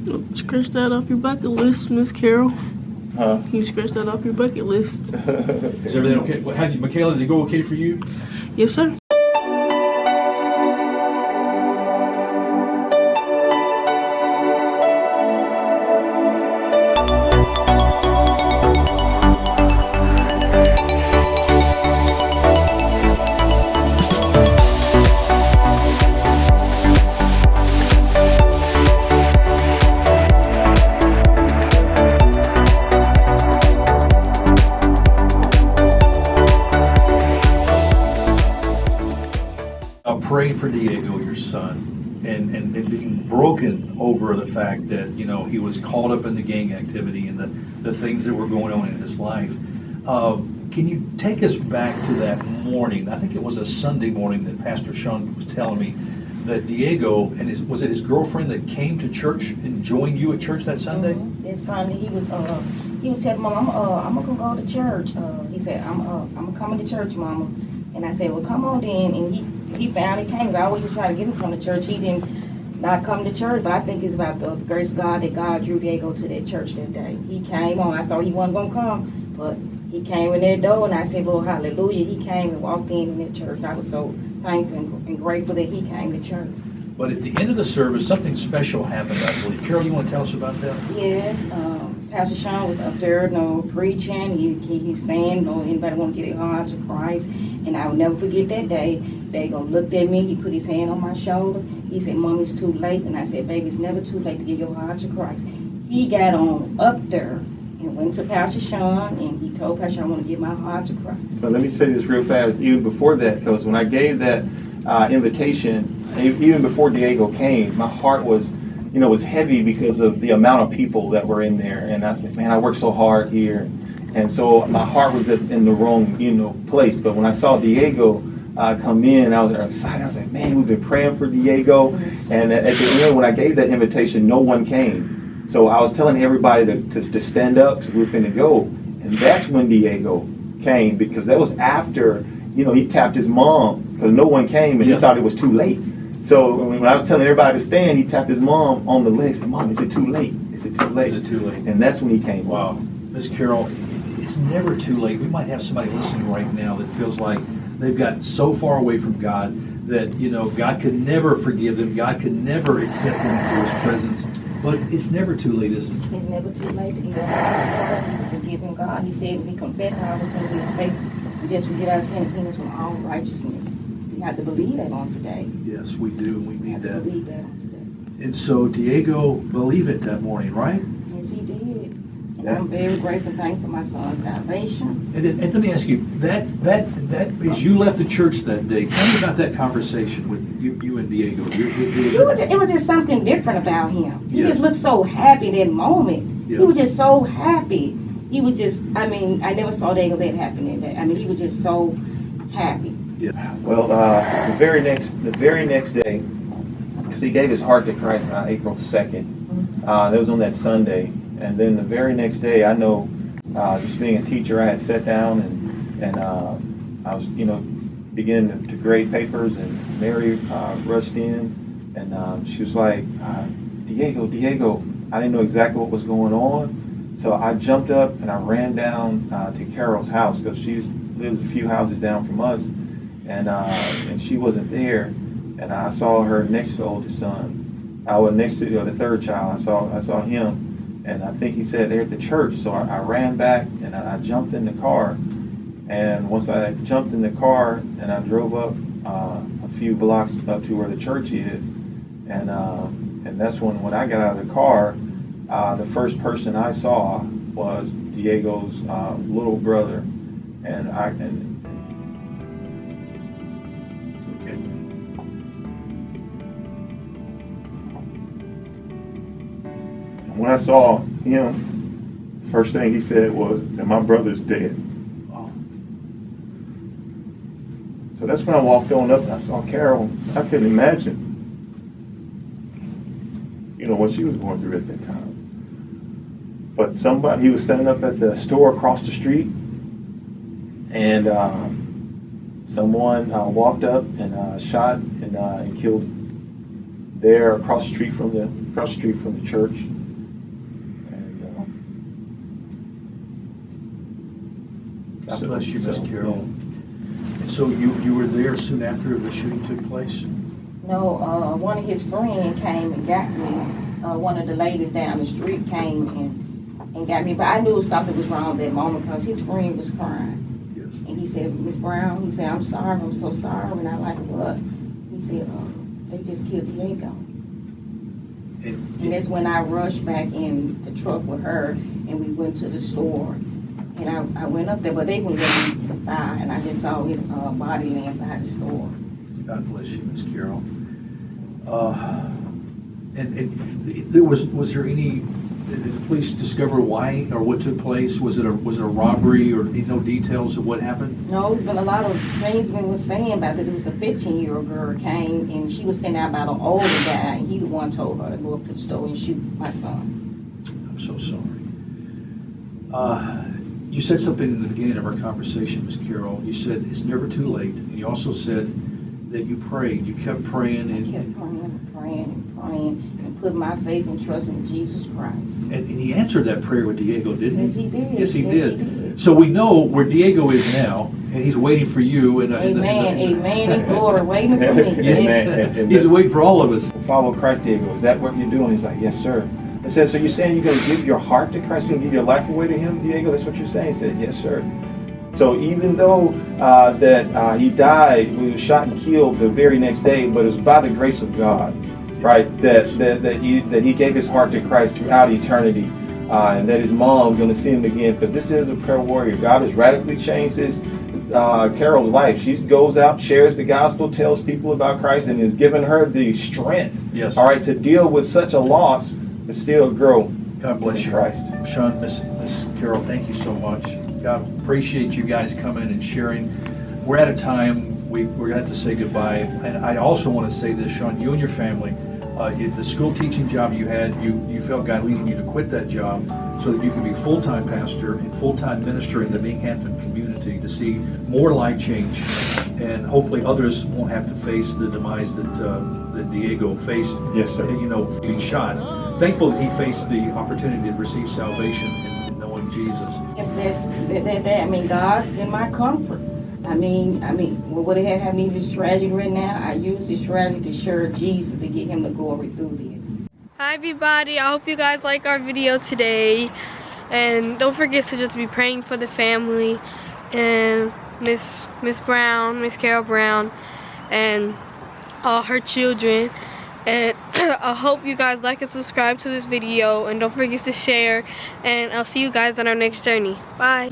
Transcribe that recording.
Scratch that off your bucket list, Miss Carol. Huh? You scratch that off your bucket list. Is everything okay? Michaela, did it go okay for you? Yes, sir. Praying for Diego, your son, and being broken over the fact that, he was caught up in the gang activity and the things that were going on in his life. Can you take us back to that morning? I think it was a Sunday morning that Pastor Sean was telling me that Diego and was it his girlfriend that came to church and joined you at church that Sunday? Mm-hmm. That Sunday he was telling Mom, I'm gonna go to church. He said, I'm coming to church, Mama. And I said, well, come on then. And he finally came. I always try to get him to come to church. He didn't not come to church, but I think it's about the grace of God that God drew Diego to that church that day. He came on. I thought he wasn't going to come, but he came in that door, and I said, Lord, hallelujah. He came and walked in that church. I was so thankful and grateful that he came to church. But at the end of the service, something special happened, I believe. Carol, you want to tell us about that? Yes, Pastor Sean was up there, preaching. He was saying, anybody want to get their heart to Christ? And I will never forget that day. They looked at me. He put his hand on my shoulder. He said, Mom, it's too late. And I said, baby, it's never too late to give your heart to Christ. He got on up there and went to Pastor Sean, and he told Pastor Sean, I want to give my heart to Christ. But let me say this real fast, even before that, because when I gave that invitation, even before Diego came, my heart was heavy because of the amount of people that were in there. And I said, man, I worked so hard here. And so my heart was in the wrong, place. But when I saw Diego come in, I was excited. I was like, man, we've been praying for Diego. And at the end, when I gave that invitation, no one came. So I was telling everybody to stand up because we were finna go. And that's when Diego came, because that was after, he tapped his mom because no one came and he thought it was too late. So when I was telling everybody to stand, he tapped his mom on the leg and said, Mom, is it too late? Is it too late? Is it too late? And that's when he came. Wow. Miss Carol, it's never too late. We might have somebody listening right now that feels like they've gotten so far away from God that, God could never forgive them. God could never accept them into his presence. But it's never too late, is it? It's never too late to give our heart to Christ. He's a forgiving God. He said, if we confess our sins, he is faithful. We just forget our sin and clean us from all righteousness. We have to believe that on today. Yes, we do. We need that. Believe that on today. And so Diego believed it that morning, right? Yes, he did. And I'm very grateful and thankful for my son's salvation. And let me ask you, that as you left the church that day, tell me about that conversation with you and Diego. It was just something different about him. He just looked so happy that moment. Yeah. He was just so happy. He was just, I never saw Diego that happen in that. He was just so happy. Yeah. Well, the very next day, because he gave his heart to Christ on April 2nd. That was on that Sunday. And then the very next day, I know, just being a teacher, I had sat down and I was, beginning to grade papers, and Mary rushed in, and she was like, Diego, I didn't know exactly what was going on. So I jumped up and I ran down to Carol's house, because she lives a few houses down from us, and she wasn't there. And I saw her next to the oldest son. I was next to the third child. I saw him, and I think he said they're at the church. So I ran back and I jumped in the car. And once I jumped in the car and I drove up a few blocks up to where the church is, and that's when I got out of the car, the first person I saw was Diego's little brother, and okay. When I saw him, first thing he said was that my brother's dead. So that's when I walked on up and I saw Carol. I couldn't imagine, what she was going through at that time. But he was standing up at the store across the street, and someone walked up and shot and killed him there across the street from the church. God bless you, Miss Carol. So you were there soon after the shooting took place? No, one of his friends came and got me. One of the ladies down the street came and got me, but I knew something was wrong that moment because his friend was crying. Yes. And he said, Miss Brown, he said, I'm sorry, I'm so sorry. And I like, what? He said, they just killed Diego. And that's when I rushed back in the truck with her, and we went to the store. And I went up there, but they wouldn't let me by, and I just saw his body laying by the store. God bless you, Miss Carol. And there was there any? Did the police discover why or what took place? Was it a robbery or no details of what happened? No, there's been a lot of things been was saying about that. There was a 15-year-old girl came and she was sent out by the older guy, and he the one told her to go up to the store and shoot my son. I'm so sorry. You said something in the beginning of our conversation, Miss Carol. You said it's never too late, and you also said that you prayed. You kept praying I kept praying and put my faith and trust in Jesus Christ. And he answered that prayer with Diego, didn't he? Yes, he did. Yes, he Yes, did. he did. So we know where Diego is now, and he's waiting for you. And Amen, and glory, waiting for me. Yes. Amen. He's waiting for all of us. Follow Christ, Diego. Is that what you're doing? He's like, yes, sir. I said, so you're saying you're going to give your heart to Christ? You're going to give your life away to him, Diego? That's what you're saying? He said, yes, sir. So even though he died, he was shot and killed the very next day, but it was by the grace of God, right, that he gave his heart to Christ throughout eternity, and that his mom's going to see him again, because this is a prayer warrior. God has radically changed Carol's life. She goes out, shares the gospel, tells people about Christ, and has given her the strength, Yes. all right, to deal with such a loss, but still grow. God bless in you. Christ. Sean, Miss Carol, thank you so much. God, appreciate you guys coming and sharing. We're at a time we're going to have to say goodbye. And I also want to say this, Sean, you and your family, the school teaching job you had, you felt God leading you to quit that job so that you can be full-time pastor and full-time minister in the Binghamton community to see more life change. And hopefully others won't have to face the demise that Diego faced, Yes, sir. being shot. Thankful that he faced the opportunity to receive salvation in knowing Jesus. Just that. I mean, God's been my comfort. I mean, what it had me this tragedy right now, I use this tragedy to share Jesus, to get him the glory through this. Hi everybody, I hope you guys like our video today, and don't forget to just be praying for the family and Miss Brown, Miss Carol Brown, and all her children. And I hope you guys like and subscribe to this video, and don't forget to share, and I'll see you guys on our next journey. Bye.